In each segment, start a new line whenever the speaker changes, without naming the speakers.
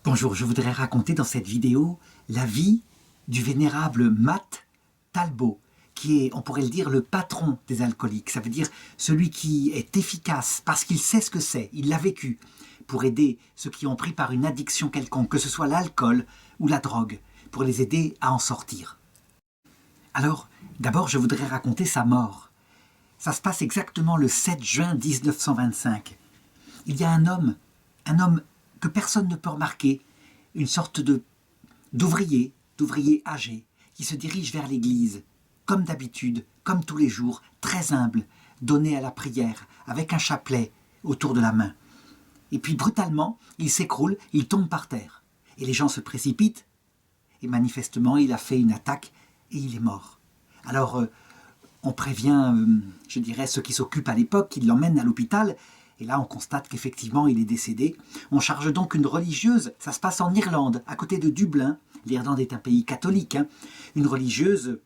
Bonjour, je voudrais raconter dans cette vidéo la vie du vénérable Matt Talbot, qui est, on pourrait le dire, le patron des alcooliques. Ça veut dire celui qui est efficace parce qu'il sait ce que c'est, il l'a vécu, pour aider ceux qui ont pris par une addiction quelconque, que ce soit l'alcool ou la drogue, pour les aider à en sortir. Alors, d'abord, je voudrais raconter sa mort. Ça se passe exactement le 7 juin 1925. Il y a un homme que personne ne peut remarquer, une sorte d'ouvrier âgé, qui se dirige vers l'église, comme d'habitude, comme tous les jours, très humble, donné à la prière, avec un chapelet autour de la main. Et puis brutalement, il s'écroule, il tombe par terre. Et les gens se précipitent, et manifestement, il a fait une attaque, et il est mort. Alors, on prévient, je dirais, ceux qui s'occupent à l'époque, qui l'emmènent à l'hôpital. Et là, on constate qu'effectivement, il est décédé. On charge donc une religieuse, ça se passe en Irlande, à côté de Dublin. L'Irlande est un pays catholique. Une religieuse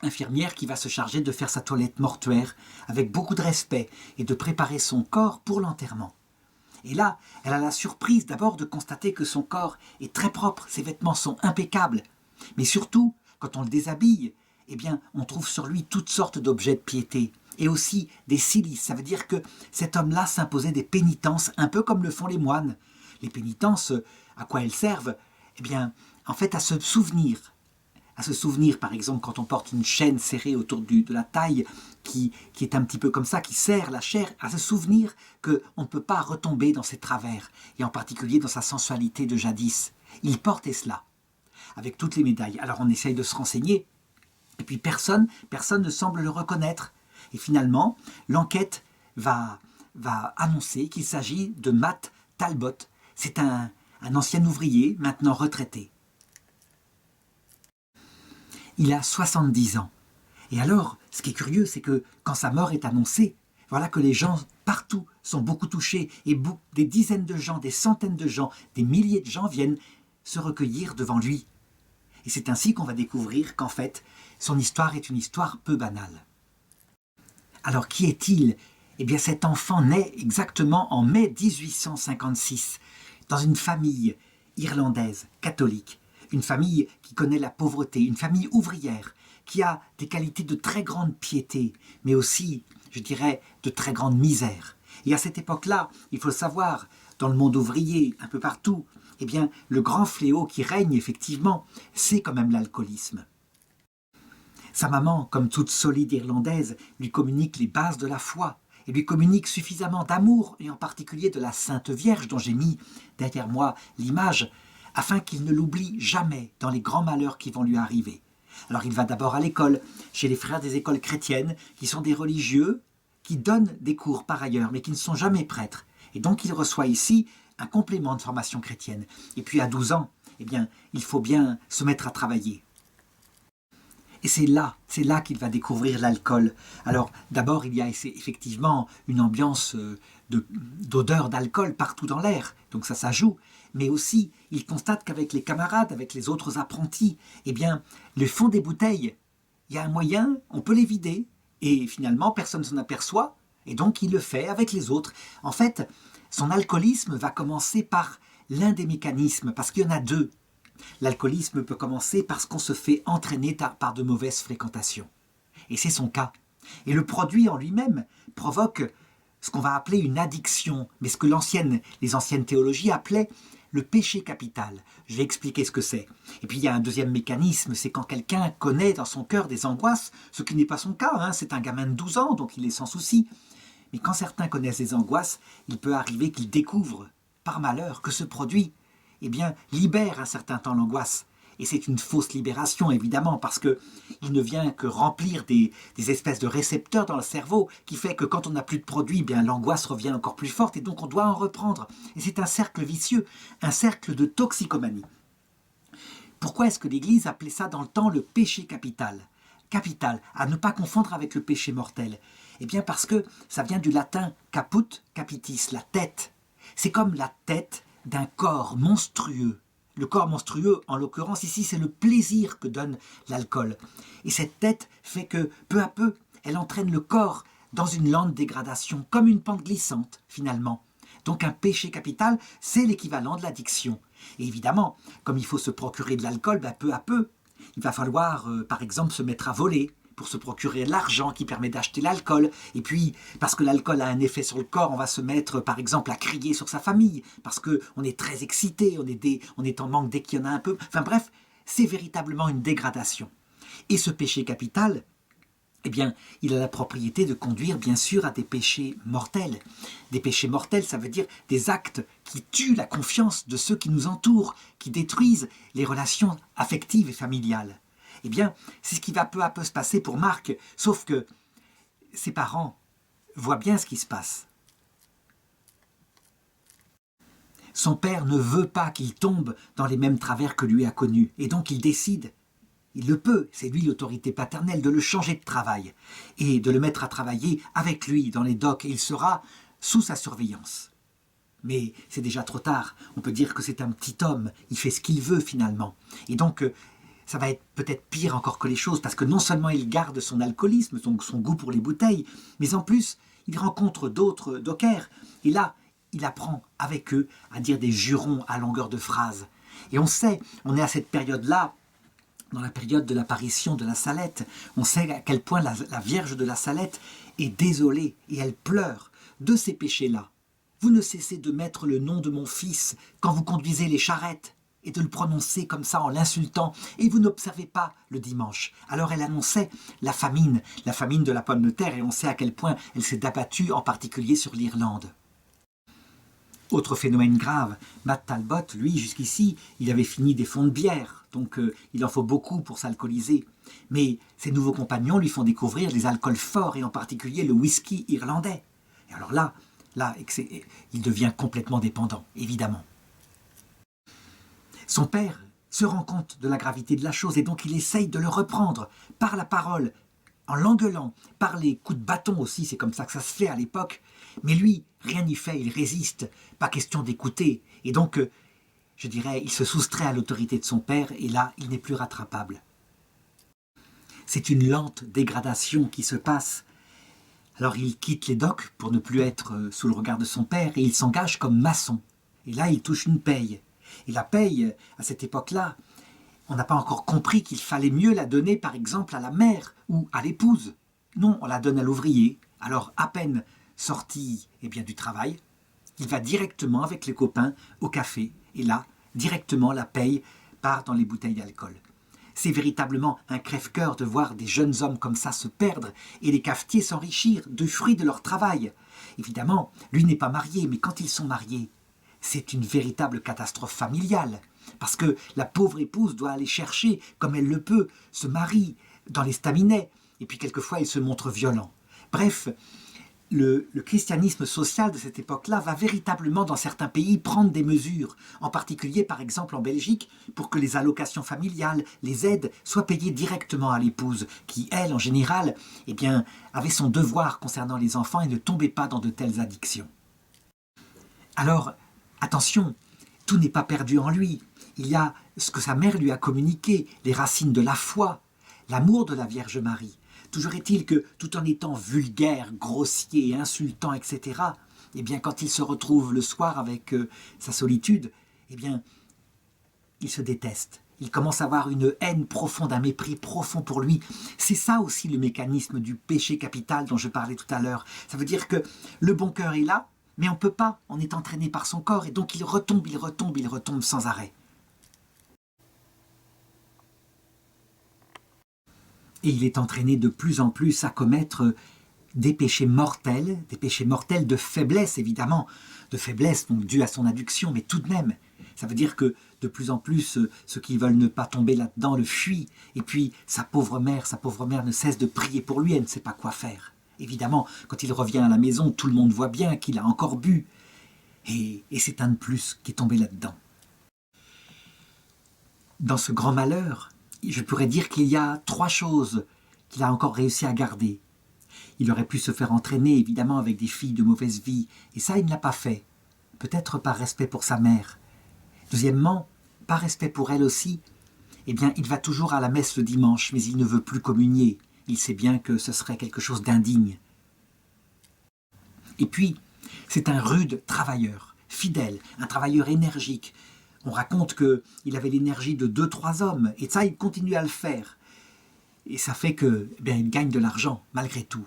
infirmière qui va se charger de faire sa toilette mortuaire avec beaucoup de respect et de préparer son corps pour l'enterrement. Et là, elle a la surprise d'abord de constater que son corps est très propre, ses vêtements sont impeccables. Mais surtout, quand on le déshabille, eh bien, on trouve sur lui toutes sortes d'objets de piété. Et aussi des cilices, ça veut dire que cet homme-là s'imposait des pénitences, un peu comme le font les moines. Les pénitences, à quoi elles servent? Eh bien, en fait, à se souvenir, par exemple, quand on porte une chaîne serrée autour de la taille, qui est un petit peu comme ça, qui serre la chair, à se souvenir qu'on ne peut pas retomber dans ses travers, et en particulier dans sa sensualité de jadis. Il portait cela, avec toutes les médailles. Alors on essaye de se renseigner, et puis personne ne semble le reconnaître. Et finalement, l'enquête va annoncer qu'il s'agit de Matt Talbot. C'est un ancien ouvrier, maintenant retraité. Il a 70 ans. Et alors, ce qui est curieux, c'est que quand sa mort est annoncée, voilà que les gens partout sont beaucoup touchés et des dizaines de gens, des centaines de gens, des milliers de gens viennent se recueillir devant lui. Et c'est ainsi qu'on va découvrir qu'en fait, son histoire est une histoire peu banale. Alors, qui est-il? Eh bien, cet enfant naît exactement en mai 1856, dans une famille irlandaise, catholique, une famille qui connaît la pauvreté, une famille ouvrière, qui a des qualités de très grande piété, mais aussi, je dirais, de très grande misère. Et à cette époque-là, il faut le savoir, dans le monde ouvrier, un peu partout, eh bien, le grand fléau qui règne effectivement, c'est quand même l'alcoolisme. Sa maman, comme toute solide irlandaise, lui communique les bases de la foi et lui communique suffisamment d'amour, et en particulier de la Sainte Vierge dont j'ai mis derrière moi l'image, afin qu'il ne l'oublie jamais dans les grands malheurs qui vont lui arriver. Alors il va d'abord à l'école, chez les frères des écoles chrétiennes, qui sont des religieux, qui donnent des cours par ailleurs, mais qui ne sont jamais prêtres. Et donc il reçoit ici un complément de formation chrétienne. Et puis à 12 ans, eh bien, il faut bien se mettre à travailler. Et c'est là qu'il va découvrir l'alcool. Alors d'abord, il y a effectivement une ambiance d'odeur d'alcool partout dans l'air, donc ça joue. Mais aussi, il constate qu'avec les camarades, avec les autres apprentis, eh bien, le fond des bouteilles, il y a un moyen, on peut les vider, et finalement, personne ne s'en aperçoit, et donc il le fait avec les autres. En fait, son alcoolisme va commencer par l'un des mécanismes, parce qu'il y en a deux. L'alcoolisme peut commencer parce qu'on se fait entraîner par de mauvaises fréquentations. Et c'est son cas. Et le produit en lui-même provoque ce qu'on va appeler une addiction, mais ce que les anciennes théologies appelaient le péché capital. Je vais expliquer ce que c'est. Et puis il y a un deuxième mécanisme, c'est quand quelqu'un connaît dans son cœur des angoisses, ce qui n'est pas son cas, c'est un gamin de 12 ans, donc il est sans souci. Mais quand certains connaissent des angoisses, il peut arriver qu'ils découvrent, par malheur, que ce produit eh bien, libère un certain temps l'angoisse. Et c'est une fausse libération, évidemment, parce qu'il ne vient que remplir des espèces de récepteurs dans le cerveau qui fait que quand on n'a plus de produit, eh bien, l'angoisse revient encore plus forte et donc on doit en reprendre. Et c'est un cercle vicieux, un cercle de toxicomanie. Pourquoi est-ce que l'Église appelait ça dans le temps le péché capital? Capital, à ne pas confondre avec le péché mortel. Eh bien parce que ça vient du latin caput, capitis, la tête. C'est comme la tête d'un corps monstrueux. Le corps monstrueux, en l'occurrence ici, c'est le plaisir que donne l'alcool. Et cette tête fait que, peu à peu, elle entraîne le corps dans une lente dégradation, comme une pente glissante, finalement. Donc un péché capital, c'est l'équivalent de l'addiction. Et évidemment, comme il faut se procurer de l'alcool, peu à peu, il va falloir, par exemple, se mettre à voler pour se procurer l'argent qui permet d'acheter l'alcool. Et puis, parce que l'alcool a un effet sur le corps, on va se mettre, par exemple, à crier sur sa famille, parce qu'on est très excité, on est en manque dès qu'il y en a un peu. Enfin bref, c'est véritablement une dégradation. Et ce péché capital, eh bien, il a la propriété de conduire, bien sûr, à des péchés mortels. Des péchés mortels, ça veut dire des actes qui tuent la confiance de ceux qui nous entourent, qui détruisent les relations affectives et familiales. Eh bien, c'est ce qui va peu à peu se passer pour Marc, sauf que ses parents voient bien ce qui se passe. Son père ne veut pas qu'il tombe dans les mêmes travers que lui a connus, et donc il décide, il le peut, c'est lui l'autorité paternelle, de le changer de travail, et de le mettre à travailler avec lui dans les docks, et il sera sous sa surveillance. Mais c'est déjà trop tard, on peut dire que c'est un petit homme, il fait ce qu'il veut finalement, et donc ça va être peut-être pire encore que les choses, parce que non seulement il garde son alcoolisme, donc son goût pour les bouteilles, mais en plus, il rencontre d'autres dockers, et là, il apprend avec eux à dire des jurons à longueur de phrases. Et on sait, on est à cette période-là, dans la période de l'apparition de la Salette, on sait à quel point la Vierge de la Salette est désolée, et elle pleure de ces péchés-là. Vous ne cessez de mettre le nom de mon fils quand vous conduisez les charrettes, et de le prononcer comme ça en l'insultant, et vous n'observez pas le dimanche. Alors elle annonçait la famine de la pomme de terre, et on sait à quel point elle s'est abattue, en particulier sur l'Irlande. Autre phénomène grave, Matt Talbot, lui, jusqu'ici, il avait fini des fonds de bière, donc il en faut beaucoup pour s'alcooliser. Mais ses nouveaux compagnons lui font découvrir les alcools forts, et en particulier le whisky irlandais. Et alors là, il devient complètement dépendant, évidemment. Son père se rend compte de la gravité de la chose, et donc il essaye de le reprendre par la parole, en l'engueulant, par les coups de bâton aussi, c'est comme ça que ça se fait à l'époque. Mais lui, rien n'y fait, il résiste, pas question d'écouter. Et donc, je dirais, il se soustrait à l'autorité de son père, et là, il n'est plus rattrapable. C'est une lente dégradation qui se passe. Alors il quitte les docks pour ne plus être sous le regard de son père, et il s'engage comme maçon. Et là, il touche une paye. Et la paye, à cette époque-là, on n'a pas encore compris qu'il fallait mieux la donner, par exemple, à la mère ou à l'épouse. Non, on la donne à l'ouvrier. Alors, à peine sorti du travail, il va directement avec les copains au café. Et là, directement, la paye part dans les bouteilles d'alcool. C'est véritablement un crève-cœur de voir des jeunes hommes comme ça se perdre et les cafetiers s'enrichir du fruit de leur travail. Évidemment, lui n'est pas marié, mais quand ils sont mariés, c'est une véritable catastrophe familiale. Parce que la pauvre épouse doit aller chercher, comme elle le peut, ce mari dans l'estaminet, et puis quelquefois il se montre violent. Bref, le christianisme social de cette époque-là va véritablement, dans certains pays, prendre des mesures, en particulier par exemple en Belgique, pour que les allocations familiales, les aides, soient payées directement à l'épouse, qui, elle, en général, avait son devoir concernant les enfants et ne tombait pas dans de telles addictions. Alors, attention, tout n'est pas perdu en lui. Il y a ce que sa mère lui a communiqué, les racines de la foi, l'amour de la Vierge Marie. Toujours est-il que, tout en étant vulgaire, grossier, insultant, etc., quand il se retrouve le soir avec sa solitude, il se déteste. Il commence à avoir une haine profonde, un mépris profond pour lui. C'est ça aussi le mécanisme du péché capital dont je parlais tout à l'heure. Ça veut dire que le bon cœur est là, mais on ne peut pas, on est entraîné par son corps, et donc il retombe sans arrêt. Et il est entraîné de plus en plus à commettre des péchés mortels de faiblesse évidemment, de faiblesse donc due à son addiction, mais tout de même, ça veut dire que de plus en plus ceux qui veulent ne pas tomber là-dedans le fuient, et puis sa pauvre mère ne cesse de prier pour lui, elle ne sait pas quoi faire. Évidemment, quand il revient à la maison, tout le monde voit bien qu'il a encore bu, et c'est un de plus qui est tombé là-dedans. Dans ce grand malheur, je pourrais dire qu'il y a 3 choses qu'il a encore réussi à garder. Il aurait pu se faire entraîner, évidemment, avec des filles de mauvaise vie, et ça, il ne l'a pas fait. Peut-être par respect pour sa mère. Deuxièmement, par respect pour elle aussi, il va toujours à la messe le dimanche, mais il ne veut plus communier. Il sait bien que ce serait quelque chose d'indigne. Et puis, c'est un rude travailleur, fidèle, un travailleur énergique, On raconte qu'il avait l'énergie de 2-3 hommes, et ça, il continue à le faire. Et ça fait que, il gagne de l'argent, malgré tout.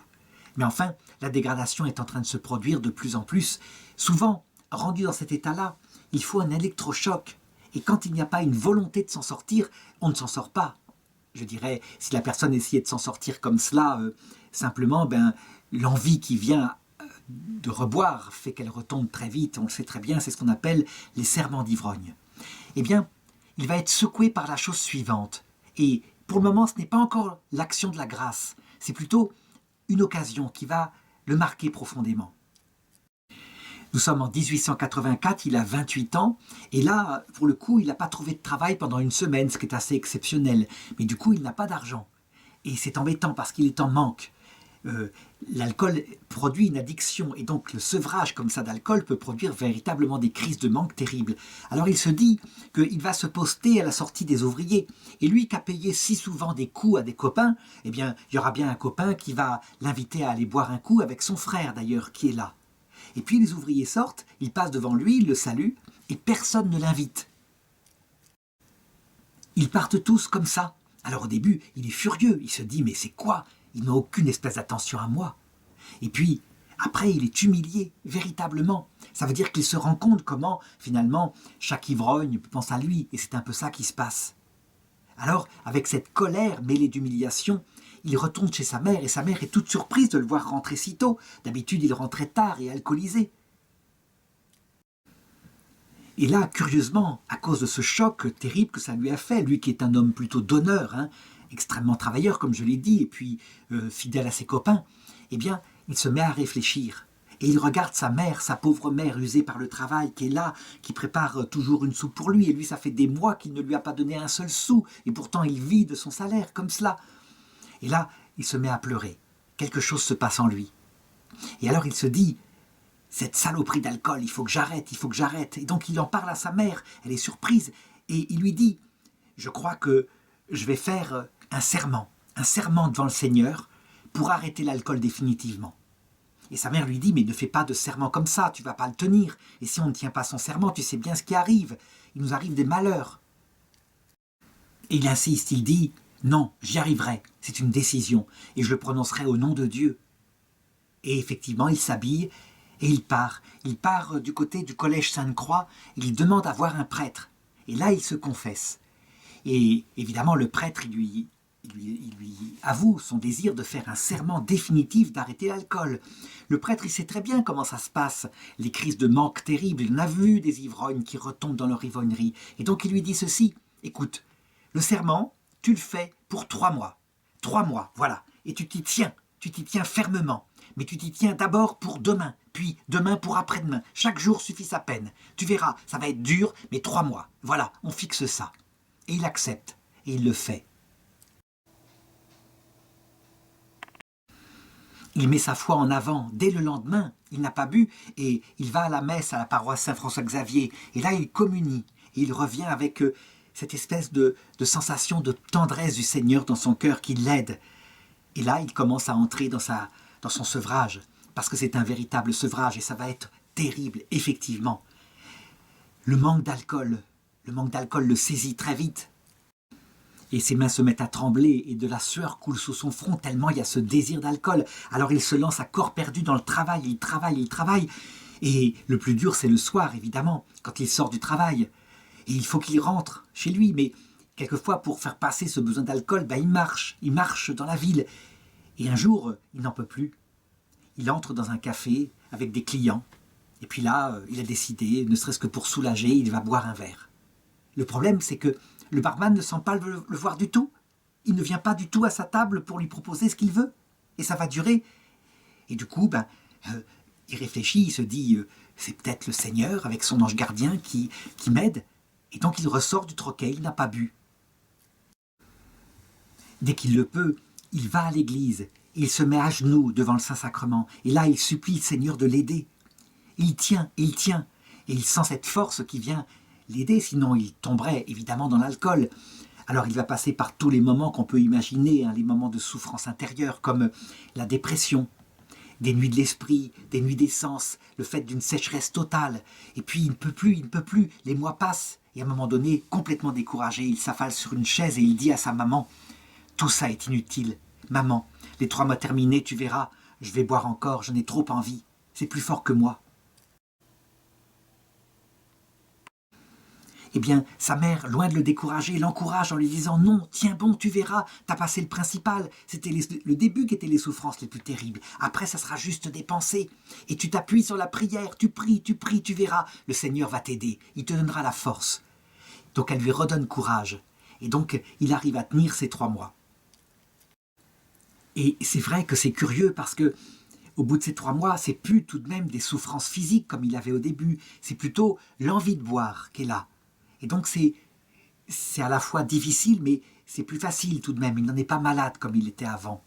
Mais enfin, la dégradation est en train de se produire de plus en plus. Souvent, rendu dans cet état-là, il faut un électrochoc. Et quand il n'y a pas une volonté de s'en sortir, on ne s'en sort pas. Je dirais, si la personne essayait de s'en sortir comme cela, simplement, l'envie qui vient de reboire fait qu'elle retombe très vite. On le sait très bien, c'est ce qu'on appelle les serments d'ivrogne. Eh bien, il va être secoué par la chose suivante. Et pour le moment, ce n'est pas encore l'action de la grâce. C'est plutôt une occasion qui va le marquer profondément. Nous sommes en 1884, il a 28 ans, et là, pour le coup, il n'a pas trouvé de travail pendant une semaine, ce qui est assez exceptionnel. Mais du coup, il n'a pas d'argent. Et c'est embêtant parce qu'il est en manque. L'alcool produit une addiction, et donc le sevrage comme ça d'alcool peut produire véritablement des crises de manque terribles. Alors il se dit qu'il va se poster à la sortie des ouvriers, et lui qui a payé si souvent des coups à des copains, eh bien il y aura bien un copain qui va l'inviter à aller boire un coup avec son frère d'ailleurs qui est là. Et puis les ouvriers sortent, ils passent devant lui, ils le saluent, et personne ne l'invite. Ils partent tous comme ça. Alors au début, il est furieux, il se dit mais c'est quoi ? Ils n'ont aucune espèce d'attention à moi. Et puis, après, il est humilié, véritablement. Ça veut dire qu'il se rend compte comment, finalement, chaque ivrogne pense à lui, et c'est un peu ça qui se passe. Alors, avec cette colère mêlée d'humiliation, il retourne chez sa mère, et sa mère est toute surprise de le voir rentrer si tôt. D'habitude, il rentrait tard et alcoolisé. Et là, curieusement, à cause de ce choc terrible que ça lui a fait, lui qui est un homme plutôt d'honneur, extrêmement travailleur, comme je l'ai dit, et puis fidèle à ses copains, eh bien, il se met à réfléchir. Et il regarde sa mère, sa pauvre mère usée par le travail, qui est là, qui prépare toujours une soupe pour lui. Et lui, ça fait des mois qu'il ne lui a pas donné un seul sou. Et pourtant, il vit de son salaire, comme cela. Et là, il se met à pleurer. Quelque chose se passe en lui. Et alors, il se dit, cette saloperie d'alcool, il faut que j'arrête, il faut que j'arrête. Et donc, il en parle à sa mère. Elle est surprise. Et il lui dit, je crois que je vais faire un serment devant le Seigneur pour arrêter l'alcool définitivement. Et sa mère lui dit, mais ne fais pas de serment comme ça, tu ne vas pas le tenir. Et si on ne tient pas son serment, tu sais bien ce qui arrive. Il nous arrive des malheurs. Et il insiste, il dit, non, j'y arriverai, c'est une décision, et je le prononcerai au nom de Dieu. Et effectivement, il s'habille, et il part. Il part du côté du collège Sainte-Croix, il demande à voir un prêtre. Et là, il se confesse. Et évidemment, le prêtre, il lui avoue son désir de faire un serment définitif d'arrêter l'alcool. Le prêtre, il sait très bien comment ça se passe, les crises de manque terribles. Il en a vu des ivrognes qui retombent dans leur ivrognerie. Et donc, il lui dit ceci, écoute, le serment, tu le fais pour 3 mois. 3 mois, voilà. Et tu t'y tiens fermement. Mais tu t'y tiens d'abord pour demain, puis demain pour après-demain. Chaque jour suffit sa peine. Tu verras, ça va être dur, mais 3 mois. Voilà, on fixe ça. Et il accepte, et il le fait. Il met sa foi en avant dès le lendemain. Il n'a pas bu, et il va à la messe à la paroisse Saint-François-Xavier. Et là, il communie, et il revient avec cette espèce de sensation de tendresse du Seigneur dans son cœur qui l'aide. Et là, il commence à entrer dans son sevrage, parce que c'est un véritable sevrage, et ça va être terrible, effectivement. Le manque d'alcool le saisit très vite. Et ses mains se mettent à trembler, et de la sueur coule sous son front, tellement il y a ce désir d'alcool. Alors il se lance à corps perdu dans le travail, il travaille. Et le plus dur, c'est le soir, évidemment, quand il sort du travail. Et il faut qu'il rentre chez lui, mais quelquefois, pour faire passer ce besoin d'alcool, il marche dans la ville. Et un jour, il n'en peut plus. Il entre dans un café avec des clients. Et puis là, il a décidé, ne serait-ce que pour soulager, il va boire un verre. Le problème, c'est que le barman ne sent pas le voir du tout. Il ne vient pas du tout à sa table pour lui proposer ce qu'il veut. Et ça va durer. Et du coup, il réfléchit, il se dit, c'est peut-être le Seigneur avec son ange gardien qui m'aide. Et donc il ressort du troquet, il n'a pas bu. Dès qu'il le peut, il va à l'église. Il se met à genoux devant le Saint-Sacrement. Et là, il supplie le Seigneur de l'aider. Il tient. Et il sent cette force qui vient l'aider, sinon il tomberait évidemment dans l'alcool. Alors il va passer par tous les moments qu'on peut imaginer, les moments de souffrance intérieure, comme la dépression, des nuits de l'esprit, des nuits des sens, le fait d'une sécheresse totale. Et puis il ne peut plus, les mois passent, Et à un moment donné, complètement découragé, il s'affale sur une chaise et il dit à sa maman « Tout ça est inutile. Maman, les 3 mois terminés, tu verras, je vais boire encore, je n'ai trop envie. C'est plus fort que moi. » Eh bien, sa mère, loin de le décourager, l'encourage en lui disant « Non, tiens bon, tu verras, t'as passé le principal. C'était le début qui était les souffrances les plus terribles. Après, ça sera juste des pensées. Et tu t'appuies sur la prière, tu pries, tu verras. Le Seigneur va t'aider, il te donnera la force. » Donc elle lui redonne courage. Et donc, il arrive à tenir ces 3 mois. Et c'est vrai que c'est curieux parce que au bout de ces 3 mois, c'est plus tout de même des souffrances physiques comme il avait au début. C'est plutôt l'envie de boire qui est là. Et donc c'est à la fois difficile, mais c'est plus facile tout de même. Il n'en est pas malade comme il était avant.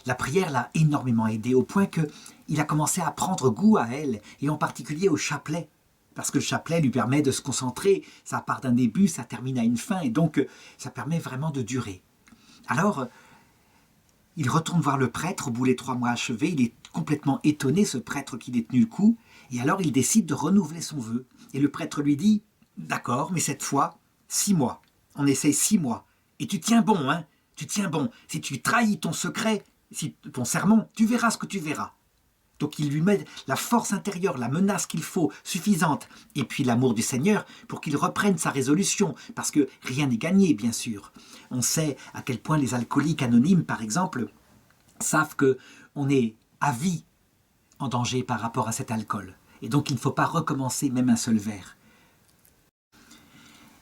La prière l'a énormément aidé au point qu'il a commencé à prendre goût à elle, et en particulier au chapelet. Parce que le chapelet lui permet de se concentrer. Ça part d'un début, ça termine à une fin, et donc ça permet vraiment de durer. Alors, il retourne voir le prêtre au bout des 3 mois achevés. Il est complètement étonné, ce prêtre qui lui a tenu le coup. Et alors, il décide de renouveler son vœu. Et le prêtre lui dit « D'accord, mais cette fois, 6 mois. On essaye 6 mois. Et tu tiens bon, hein? Tu tiens bon. Si tu trahis ton secret, ton sermon, tu verras ce que tu verras. » Donc il lui met la force intérieure, la menace qu'il faut, suffisante, et puis l'amour du Seigneur pour qu'il reprenne sa résolution, parce que rien n'est gagné, bien sûr. On sait à quel point les alcooliques anonymes, par exemple, savent qu'on est à vie en danger par rapport à cet alcool. Et donc il ne faut pas recommencer même un seul verre.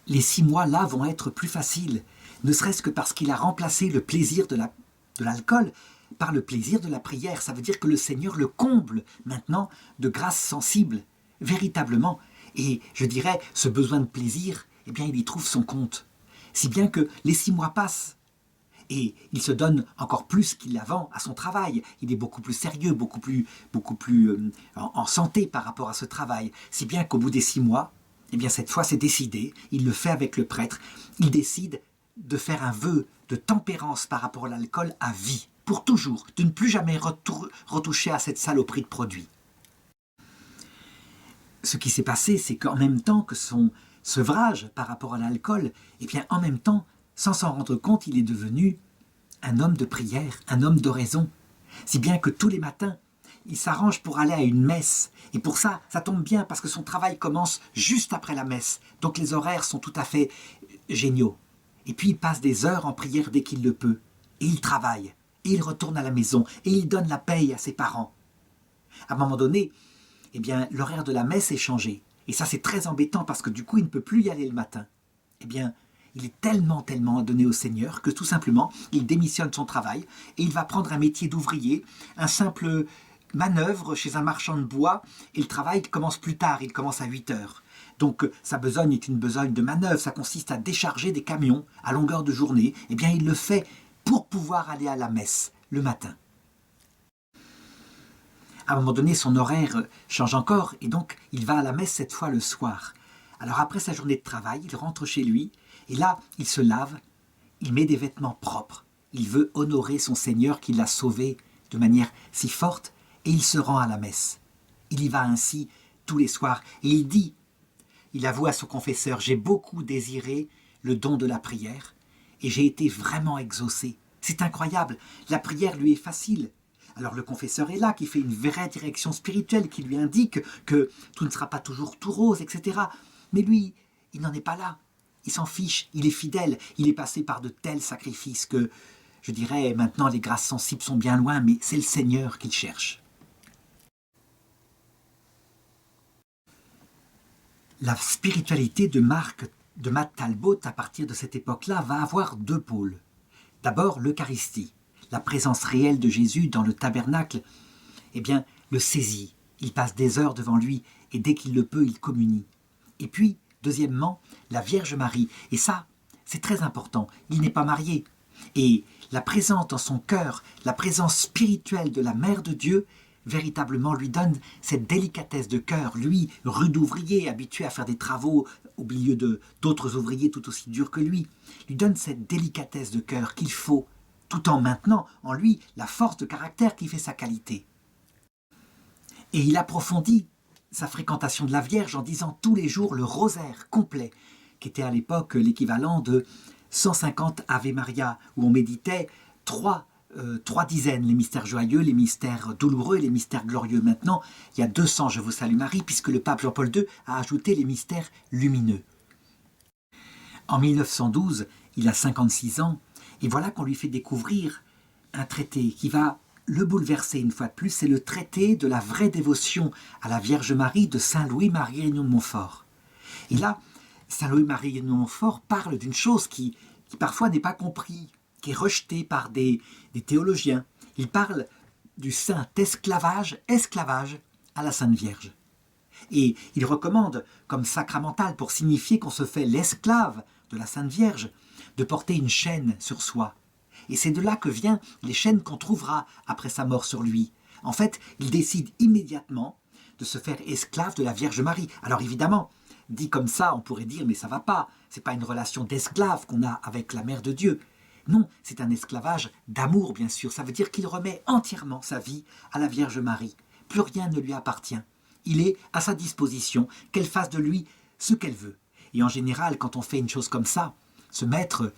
Les 6 mois là vont être plus faciles, ne serait-ce que parce qu'il a remplacé le plaisir de l'alcool par le plaisir de la prière. Ça veut dire que le Seigneur le comble maintenant de grâces sensibles, véritablement. Et je dirais, ce besoin de plaisir, eh bien, il y trouve son compte. Si bien que les 6 mois passent, et il se donne encore plus qu'il l'avant à son travail. Il est beaucoup plus sérieux, beaucoup plus en santé par rapport à ce travail. Si bien qu'au bout des 6 mois, eh bien cette fois c'est décidé, il le fait avec le prêtre, il décide de faire un vœu de tempérance par rapport à l'alcool à vie, pour toujours, de ne plus jamais retoucher à cette saloperie de produit. Ce qui s'est passé, c'est qu'en même temps que son sevrage par rapport à l'alcool, eh bien en même temps, sans s'en rendre compte, il est devenu un homme de prière, un homme d'oraison. Si bien que tous les matins, il s'arrange pour aller à une messe. Et pour ça, ça tombe bien parce que son travail commence juste après la messe. Donc les horaires sont tout à fait géniaux. Et puis il passe des heures en prière dès qu'il le peut. Et il travaille. Et il retourne à la maison. Et il donne la paye à ses parents. À un moment donné, eh bien, l'horaire de la messe est changé. Et ça, c'est très embêtant parce que du coup, il ne peut plus y aller le matin. Eh bien, il est tellement donné au Seigneur que tout simplement, il démissionne de son travail et il va prendre un métier d'ouvrier, un simple manœuvre chez un marchand de bois, et le travail commence plus tard, il commence à 8 heures. Donc sa besogne est une besogne de manœuvre, ça consiste à décharger des camions à longueur de journée. Eh bien, il le fait pour pouvoir aller à la messe le matin. À un moment donné, son horaire change encore, et donc il va à la messe cette fois le soir. Alors après sa journée de travail, il rentre chez lui, et là, il se lave, il met des vêtements propres. Il veut honorer son Seigneur qui l'a sauvé de manière si forte, et il se rend à la messe. Il y va ainsi tous les soirs, et il avoue à son confesseur, « J'ai beaucoup désiré le don de la prière, et j'ai été vraiment exaucé. C'est incroyable, la prière lui est facile. » Alors le confesseur est là, qui fait une vraie direction spirituelle, qui lui indique que tout ne sera pas toujours tout rose, etc. Mais lui, il n'en est pas là. Il s'en fiche, il est fidèle, il est passé par de tels sacrifices que, je dirais, maintenant les grâces sensibles sont bien loin, mais c'est le Seigneur qu'il cherche. La spiritualité de Matt Talbot, à partir de cette époque-là, va avoir 2 pôles. D'abord, l'Eucharistie, la présence réelle de Jésus dans le tabernacle, eh bien, le saisit. Il passe des heures devant lui, et dès qu'il le peut, il communie. Et puis, deuxièmement, la Vierge Marie. Et ça, c'est très important. Il n'est pas marié. Et la présence dans son cœur, la présence spirituelle de la Mère de Dieu, véritablement lui donne cette délicatesse de cœur. Lui, rude ouvrier, habitué à faire des travaux au milieu d'autres ouvriers tout aussi durs que lui donne cette délicatesse de cœur qu'il faut, tout en maintenant en lui la force de caractère qui fait sa qualité. Et il approfondit sa fréquentation de la Vierge en disant tous les jours le rosaire complet, qui était à l'époque l'équivalent de 150 Ave Maria, où on méditait trois dizaines, les mystères joyeux, les mystères douloureux et les mystères glorieux. Maintenant, il y a 200 Je vous salue Marie, puisque le pape Jean-Paul II a ajouté les mystères lumineux. En 1912, il a 56 ans, et voilà qu'on lui fait découvrir un traité qui va le bouleverser une fois de plus, c'est le traité de la vraie dévotion à la Vierge Marie de Saint Louis-Marie Grignon de Montfort. Et là, Saint Louis-Marie Grignon de Montfort parle d'une chose qui parfois n'est pas comprise, qui est rejetée par des théologiens. Il parle du saint esclavage à la Sainte Vierge. Et il recommande, comme sacramental pour signifier qu'on se fait l'esclave de la Sainte Vierge, de porter une chaîne sur soi. Et c'est de là que viennent les chaînes qu'on trouvera après sa mort sur lui. En fait, il décide immédiatement de se faire esclave de la Vierge Marie. Alors évidemment, dit comme ça, on pourrait dire, mais ça va pas. C'est pas une relation d'esclave qu'on a avec la Mère de Dieu. Non, c'est un esclavage d'amour, bien sûr. Ça veut dire qu'il remet entièrement sa vie à la Vierge Marie. Plus rien ne lui appartient. Il est à sa disposition, qu'elle fasse de lui ce qu'elle veut. Et en général, quand on fait une chose comme ça, se mettre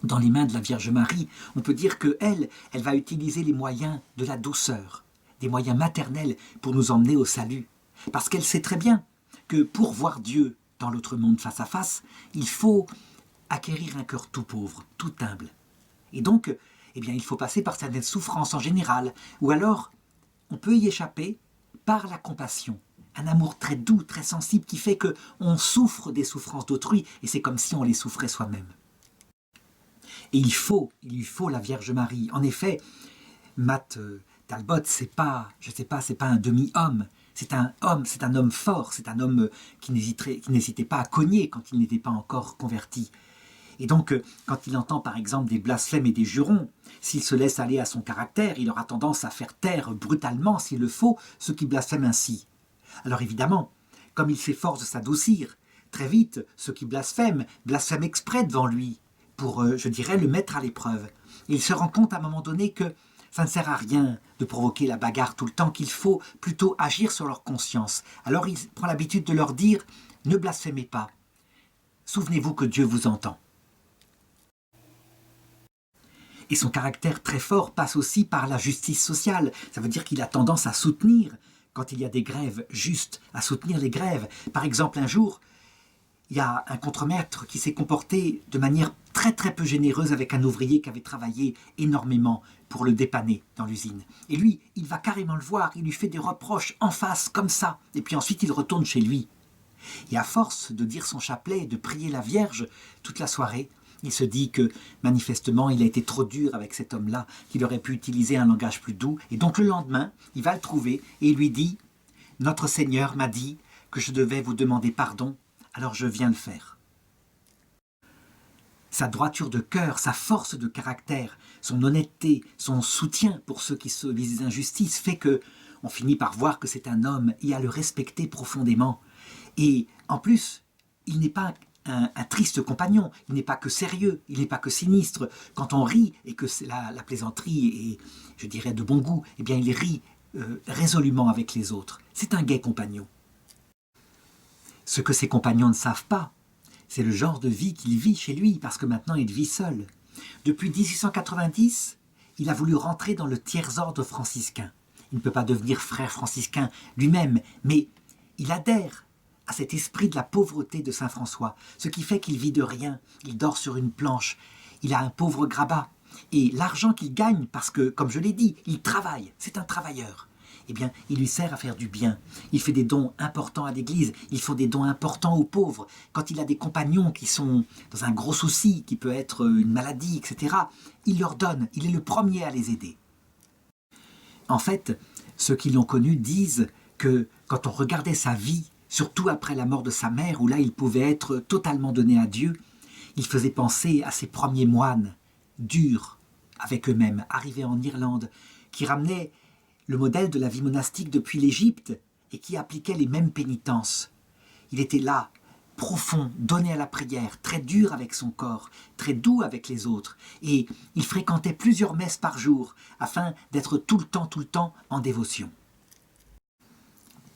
dans les mains de la Vierge Marie, on peut dire qu'elle va utiliser les moyens de la douceur, des moyens maternels pour nous emmener au salut. Parce qu'elle sait très bien que pour voir Dieu dans l'autre monde face à face, il faut acquérir un cœur tout pauvre, tout humble. Et donc, il faut passer par certaines souffrances en général, ou alors on peut y échapper par la compassion. Un amour très doux, très sensible, qui fait qu'on souffre des souffrances d'autrui, et c'est comme si on les souffrait soi-même. Et il lui faut la Vierge Marie. En effet, Matt Talbot, c'est pas un demi-homme. C'est un homme fort, c'est un homme qui n'hésitait pas à cogner quand il n'était pas encore converti. Et donc, quand il entend par exemple des blasphèmes et des jurons, s'il se laisse aller à son caractère, il aura tendance à faire taire brutalement, s'il le faut, ceux qui blasphèment ainsi. Alors évidemment, comme il s'efforce de s'adoucir, très vite, ceux qui blasphèment exprès devant lui, pour, le mettre à l'épreuve. Et il se rend compte à un moment donné que ça ne sert à rien de provoquer la bagarre tout le temps, qu'il faut plutôt agir sur leur conscience. Alors il prend l'habitude de leur dire « Ne blasphémez pas, souvenez-vous que Dieu vous entend ». Et son caractère très fort passe aussi par la justice sociale. Ça veut dire qu'il a tendance à soutenir, quand il y a des grèves justes, à soutenir les grèves. Par exemple, un jour, il y a un contremaître qui s'est comporté de manière très très peu généreuse avec un ouvrier qui avait travaillé énormément pour le dépanner dans l'usine. Et lui, il va carrément le voir, il lui fait des reproches en face, comme ça. Et puis ensuite, il retourne chez lui. Et à force de dire son chapelet, de prier la Vierge toute la soirée, il se dit que manifestement il a été trop dur avec cet homme-là, qu'il aurait pu utiliser un langage plus doux. Et donc le lendemain, il va le trouver et il lui dit « Notre Seigneur m'a dit que je devais vous demander pardon, alors je viens le faire. » Sa droiture de cœur, sa force de caractère, son honnêteté, son soutien pour ceux qui subissent des injustices fait que on finit par voir que c'est un homme et à le respecter profondément. Et en plus, il n'est pas un triste compagnon, il n'est pas que sérieux, il n'est pas que sinistre. Quand on rit et que la plaisanterie est, je dirais, de bon goût, eh bien il rit résolument avec les autres. C'est un gai compagnon. Ce que ses compagnons ne savent pas, c'est le genre de vie qu'il vit chez lui, parce que maintenant il vit seul. Depuis 1890, il a voulu rentrer dans le tiers-ordre franciscain. Il ne peut pas devenir frère franciscain lui-même, mais il adhère à cet esprit de la pauvreté de saint François, ce qui fait qu'il vit de rien, il dort sur une planche, il a un pauvre grabat, et l'argent qu'il gagne, parce que, comme je l'ai dit, il travaille, c'est un travailleur, eh bien, il lui sert à faire du bien. Il fait des dons importants à l'église, il fait des dons importants aux pauvres. Quand il a des compagnons qui sont dans un gros souci, qui peut être une maladie, etc., il leur donne, il est le premier à les aider. En fait, ceux qui l'ont connu disent que quand on regardait sa vie, surtout après la mort de sa mère, où là il pouvait être totalement donné à Dieu, il faisait penser à ces premiers moines, durs avec eux-mêmes, arrivés en Irlande, qui ramenaient le modèle de la vie monastique depuis l'Égypte et qui appliquaient les mêmes pénitences. Il était là, profond, donné à la prière, très dur avec son corps, très doux avec les autres, et il fréquentait plusieurs messes par jour afin d'être tout le temps en dévotion.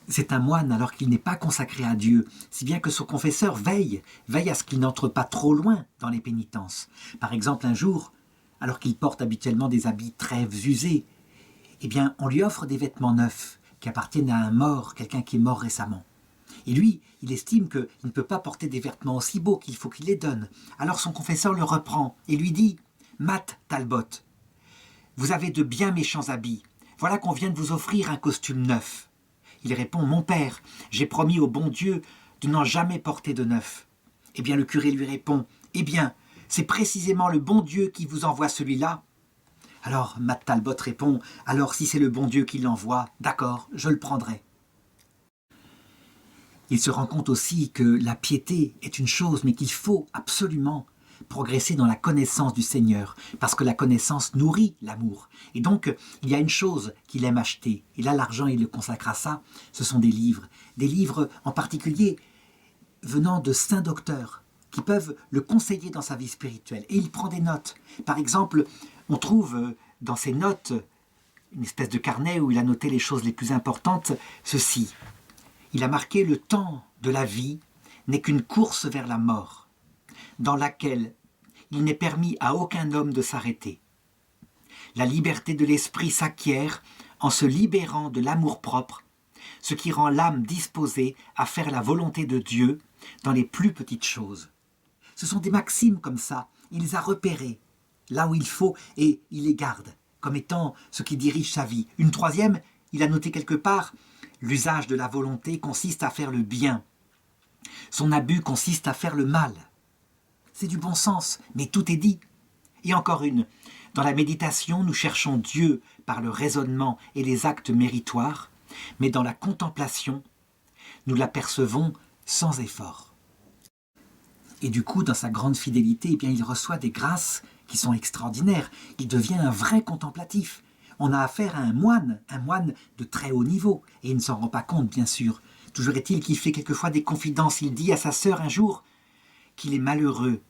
C'est un moine alors qu'il n'est pas consacré à Dieu, si bien que son confesseur veille à ce qu'il n'entre pas trop loin dans les pénitences. Par exemple, un jour, alors qu'il porte habituellement des habits très usés, eh bien, on lui offre des vêtements neufs qui appartiennent à un mort, quelqu'un qui est mort récemment. Et lui, il estime qu'il ne peut pas porter des vêtements aussi beaux, qu'il faut qu'il les donne. Alors son confesseur le reprend et lui dit « Matt Talbot, vous avez de bien méchants habits. Voilà qu'on vient de vous offrir un costume neuf. » Il répond « Mon père, j'ai promis au bon Dieu de n'en jamais porter de neuf. » Eh bien, le curé lui répond « Eh bien, c'est précisément le bon Dieu qui vous envoie celui-là. » Alors Matt Talbot répond « Alors, si c'est le bon Dieu qui l'envoie, d'accord, je le prendrai. » Il se rend compte aussi que la piété est une chose, mais qu'il faut absolument progresser dans la connaissance du Seigneur, parce que la connaissance nourrit l'amour. Et donc, il y a une chose qu'il aime acheter, et là l'argent il le consacre à ça, ce sont des livres en particulier venant de saints docteurs, qui peuvent le conseiller dans sa vie spirituelle. Et il prend des notes. Par exemple, on trouve dans ses notes une espèce de carnet où il a noté les choses les plus importantes, ceci. Il a marqué « Le temps de la vie n'est qu'une course vers la mort, dans laquelle il n'est permis à aucun homme de s'arrêter. La liberté de l'esprit s'acquiert en se libérant de l'amour-propre, ce qui rend l'âme disposée à faire la volonté de Dieu dans les plus petites choses. » Ce sont des maximes comme ça, il les a repérées, là où il faut, et il les garde, comme étant ce qui dirige sa vie. Une troisième, il a noté quelque part, l'usage de la volonté consiste à faire le bien. Son abus consiste à faire le mal. C'est du bon sens, mais tout est dit. Et encore une, dans la méditation, nous cherchons Dieu par le raisonnement et les actes méritoires, mais dans la contemplation, nous l'apercevons sans effort. Et du coup, dans sa grande fidélité, eh bien, il reçoit des grâces qui sont extraordinaires. Il devient un vrai contemplatif. On a affaire à un moine de très haut niveau, et il ne s'en rend pas compte, bien sûr. Toujours est-il qu'il fait quelquefois des confidences. Il dit à sa sœur un jour qu'il est malheureux,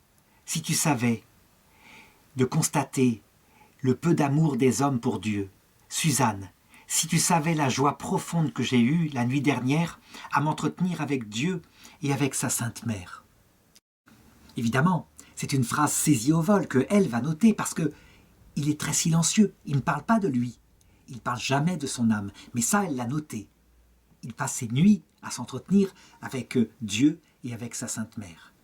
si tu savais, de constater le peu d'amour des hommes pour Dieu. Suzanne, si tu savais la joie profonde que j'ai eue la nuit dernière à m'entretenir avec Dieu et avec sa Sainte Mère. Évidemment, c'est une phrase saisie au vol que elle va noter parce que il est très silencieux, il ne parle pas de lui, il ne parle jamais de son âme, mais ça, elle l'a noté. Il passe ses nuits à s'entretenir avec Dieu et avec sa Sainte Mère.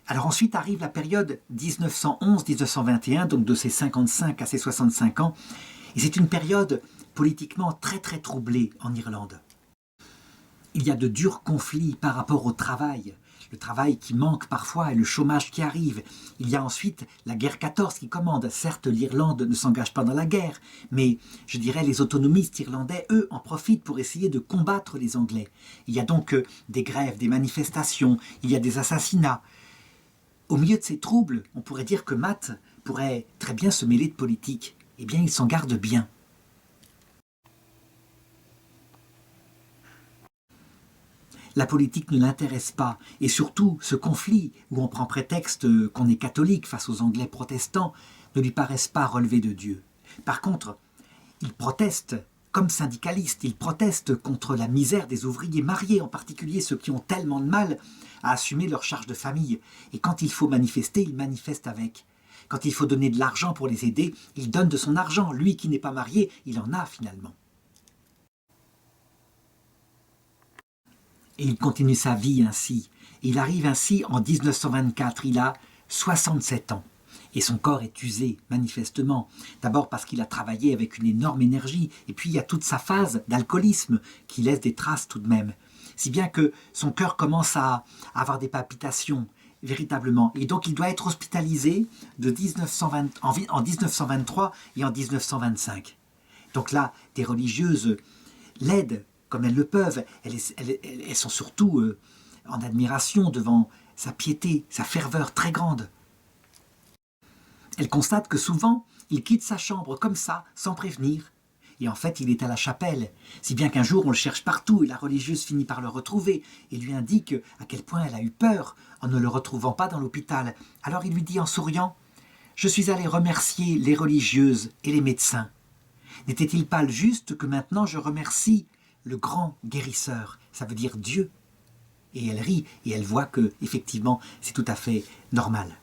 Alors ensuite arrive la période 1911-1921, donc de ses 55 à ses 65 ans, et c'est une période politiquement très très troublée en Irlande. Il y a de durs conflits par rapport au travail, le travail qui manque parfois et le chômage qui arrive. Il y a ensuite la guerre 14 qui commande. Certes, l'Irlande ne s'engage pas dans la guerre, mais je dirais les autonomistes irlandais, eux, en profitent pour essayer de combattre les Anglais. Il y a donc des grèves, des manifestations, il y a des assassinats. Au milieu de ces troubles, on pourrait dire que Matt pourrait très bien se mêler de politique. Eh bien, il s'en garde bien. La politique ne l'intéresse pas, et surtout ce conflit où on prend prétexte qu'on est catholique face aux Anglais protestants ne lui paraissent pas relever de Dieu. Par contre, il proteste comme syndicaliste, il proteste contre la misère des ouvriers mariés, en particulier ceux qui ont tellement de mal à assumer leur charge de famille. Et quand il faut manifester, il manifeste avec. Quand il faut donner de l'argent pour les aider, il donne de son argent. Lui qui n'est pas marié, il en a finalement. Et il continue sa vie ainsi. Il arrive ainsi en 1924, il a 67 ans. Et son corps est usé, manifestement. D'abord parce qu'il a travaillé avec une énorme énergie, et puis il y a toute sa phase d'alcoolisme qui laisse des traces tout de même. Si bien que son cœur commence à avoir des palpitations, véritablement. Et donc il doit être hospitalisé en 1923 et en 1925. Donc là, des religieuses l'aident comme elles le peuvent. Elles sont surtout en admiration devant sa piété, sa ferveur très grande. Elles constatent que souvent, il quitte sa chambre comme ça, sans prévenir. Et en fait, il est à la chapelle, si bien qu'un jour, on le cherche partout et la religieuse finit par le retrouver et lui indique à quel point elle a eu peur en ne le retrouvant pas dans l'hôpital. Alors il lui dit en souriant « Je suis allé remercier les religieuses et les médecins. N'était-il pas juste que maintenant je remercie le grand guérisseur, ça veut dire Dieu. Et elle rit et elle voit que, effectivement, c'est tout à fait normal.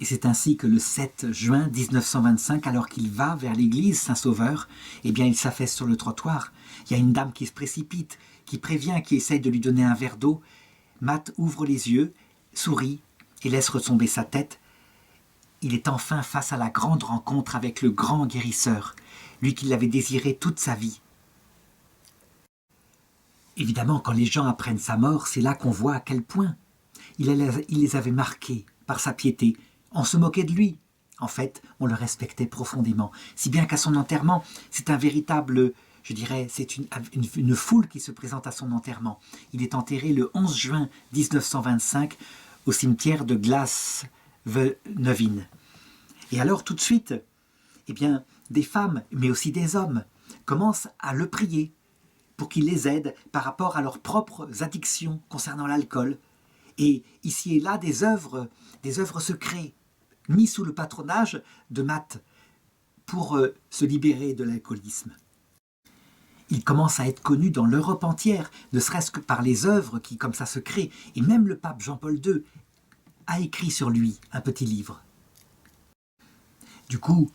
Et c'est ainsi que le 7 juin 1925, alors qu'il va vers l'église Saint-Sauveur, eh bien il s'affaisse sur le trottoir. Il y a une dame qui se précipite, qui prévient, qui essaye de lui donner un verre d'eau. Matt ouvre les yeux, sourit et laisse retomber sa tête. Il est enfin face à la grande rencontre avec le grand guérisseur, lui qui l'avait désiré toute sa vie. Évidemment, quand les gens apprennent sa mort, c'est là qu'on voit à quel point il les avait marqués par sa piété. On se moquait de lui. En fait, on le respectait profondément. Si bien qu'à son enterrement, c'est un véritable, je dirais, c'est une foule qui se présente à son enterrement. Il est enterré le 11 juin 1925 au cimetière de Glasnevin. Et alors, tout de suite, eh bien, des femmes, mais aussi des hommes, commencent à le prier pour qu'il les aide par rapport à leurs propres addictions concernant l'alcool. Et ici et là, des œuvres secrètes, mis sous le patronage de Matt pour se libérer de l'alcoolisme. Il commence à être connu dans l'Europe entière, ne serait-ce que par les œuvres qui comme ça se créent, et même le pape Jean-Paul II a écrit sur lui un petit livre. Du coup,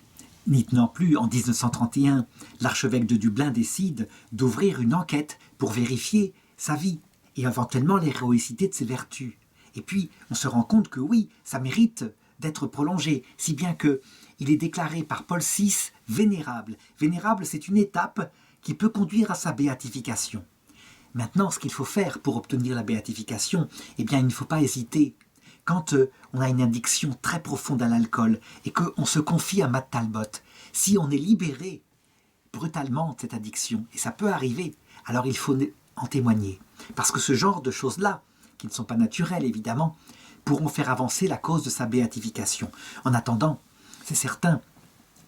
n'y tenant plus, en 1931, l'archevêque de Dublin décide d'ouvrir une enquête pour vérifier sa vie et éventuellement l'héroïcité de ses vertus. Et puis, on se rend compte que oui, ça mérite d'être prolongé, si bien qu'il est déclaré par Paul VI vénérable. Vénérable, c'est une étape qui peut conduire à sa béatification. Maintenant, ce qu'il faut faire pour obtenir la béatification, eh bien, il ne faut pas hésiter. Quand on a une addiction très profonde à l'alcool et qu'on se confie à Matt Talbot, si on est libéré brutalement de cette addiction, et ça peut arriver, alors il faut en témoigner. Parce que ce genre de choses-là, qui ne sont pas naturelles évidemment, pourront faire avancer la cause de sa béatification. En attendant, c'est certain,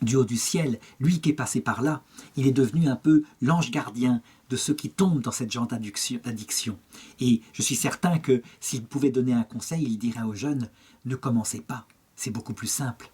du haut du ciel, lui qui est passé par là, il est devenu un peu l'ange gardien de ceux qui tombent dans cette genre d'addiction. Et je suis certain que s'il pouvait donner un conseil, il dirait aux jeunes, ne commencez pas, c'est beaucoup plus simple.